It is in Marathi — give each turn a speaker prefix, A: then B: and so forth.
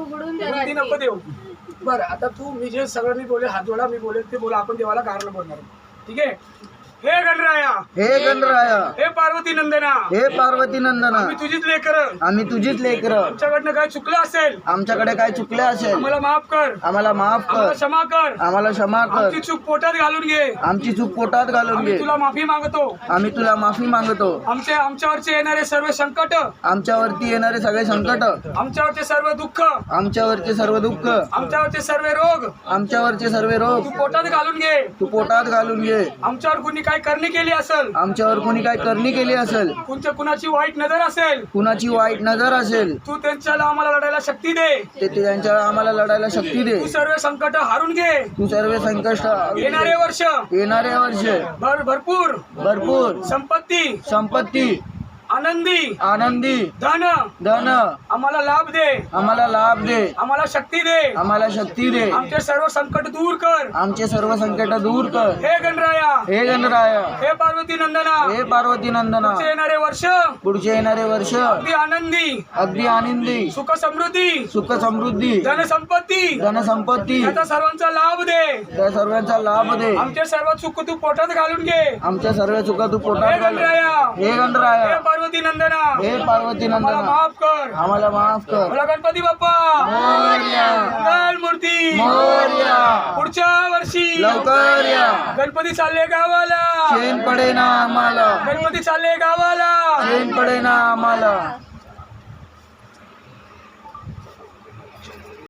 A: ती नको देऊ. बरं आता तू मी जे सगळं मी बोले हात जोडा मी बोले ते बोला आपण देवाला कारण बोलणार ठीक आहे. हे गणराया
B: हे गणराया
A: हे पार्वती नंदना
B: हे पार्वती नंदना
A: आम्ही तुझीच लेकर
B: आम्ही तुझीच लेकरं
A: आमच्याकडनं काय चुकलं असेल
B: आमच्याकडे काय चुकले असेल
A: आम्हाला माफ कर
B: आम्हाला माफ
A: आम्हाला
B: कर
A: क्षमा कर
B: आम्हाला क्षमा कर
A: आमची चूक पोटात घालून घे
B: आमची चूक पोटात घालून
A: आम्ही
B: घे
A: तुला माफी मागतो.
B: आम्ही तुला माफी मागतो
A: आमच्यावरचे येणारे सर्व संकट
B: आमच्यावरती येणारे सगळे संकट
A: आमच्यावरचे सर्व दुःख
B: आमच्यावरचे सर्व दुःख
A: आमच्यावरचे सर्व रोग
B: आमच्यावरचे सर्व
A: तू
B: रोग
A: पोटात घालून घे.
B: तू पोटात घालून घे
A: आमच्यावर कुणी काय करणी केली असेल
B: आमच्यावर कोणी काय करणी केली असेल
A: कुणाची वाईट नजर असेल
B: कुणाची वाईट नजर असेल
A: तू त्यांच्याला आम्हाला लढायला शक्ती दे.
B: ते त्यांच्या आम्हाला लढायला शक्ती दे
A: तू सर्व संकट हारून घे.
B: तू सर्व संकष्ट
A: येणारे वर्ष
B: येणारे वर्ष
A: भरपूर
B: भरपूर
A: संपत्ती
B: संपत्ती
A: आनंदी
B: आनंदी
A: धन
B: धन
A: आम्हाला लाभ दे.
B: आम्हाला लाभ दे
A: आम्हाला शक्ती दे.
B: आम्हाला शक्ती दे
A: आमचे सर्व संकट दूर कर.
B: आमचे सर्व संकट दूर कर.
A: हे गणराया
B: हे गणराया
A: हे पार्वती नंदना
B: हे पार्वती नंदना
A: पुढचे येणारे वर्ष
B: पुढचे येणारे वर्ष
A: अगदी आनंदी
B: अगदी आनंदी
A: सुख समृद्धी
B: सुख समृद्धी
A: धन संपत्ती
B: धनसंपत्ती
A: याचा सर्वांचा लाभ दे.
B: त्या सर्वांचा लाभ दे
A: आमचे सर्व चूक तू पोटात घालून घे.
B: आमच्या सर्व चुका तू
A: हे
B: पोटात घाल.
A: गणराया
B: हे
A: हे
B: गणराया
A: पार्वती नंदना
B: हे पार्वती
A: आम्हाला
B: नंदना
A: माफ कर.
B: आम्हाला माफ कर.
A: मला गणपती बाप्पा
B: मोरया
A: मंगल मूर्ती
B: मोरया
A: पुढच्या वर्षी
B: लवकर या
A: गणपती चालले गावाला
B: चेन पडे ना आम्हाला
A: गणपती चालले गावाला
B: चेन पडे ना आम्हाला